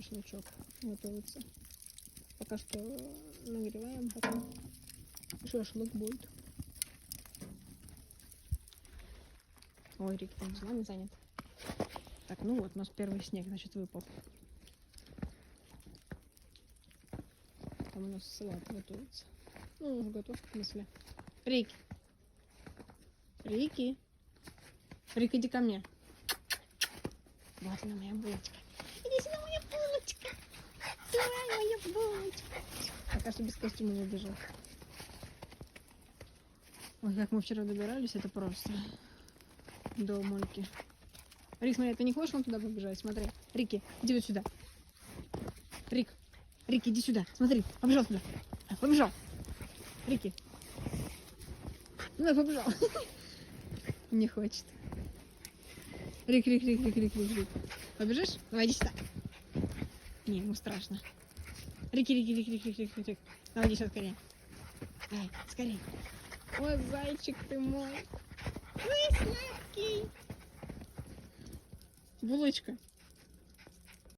Шашлычок готовится. Пока что нагреваем, потом шашлык будет. Ой, Рик там делами занят. Так, ну вот, у нас первый снег, значит, выпал. Там у нас салат готовится. Ну, уже готов, в смысле. Рики. Рики. Рик, иди ко мне. Вот она, моя булочка. Иди сюда, моя булочка. Давай, моя булочка. Пока что без костюма не убежал. Ой, как мы вчера добирались, это просто до мойки. Рик, смотри, ты не хочешь вон туда побежать? Смотри. Рики, иди вот сюда. Рик, иди сюда. Смотри, побежал туда. Побежал. Рики. Ну, побежал. Не хочет. Рик. Побежишь? Давай, иди сюда. Не, ему страшно. Рик. Давай, иди сюда скорее. Давай, скорее. Ой, зайчик ты мой. Ой, сладкий. Булочка.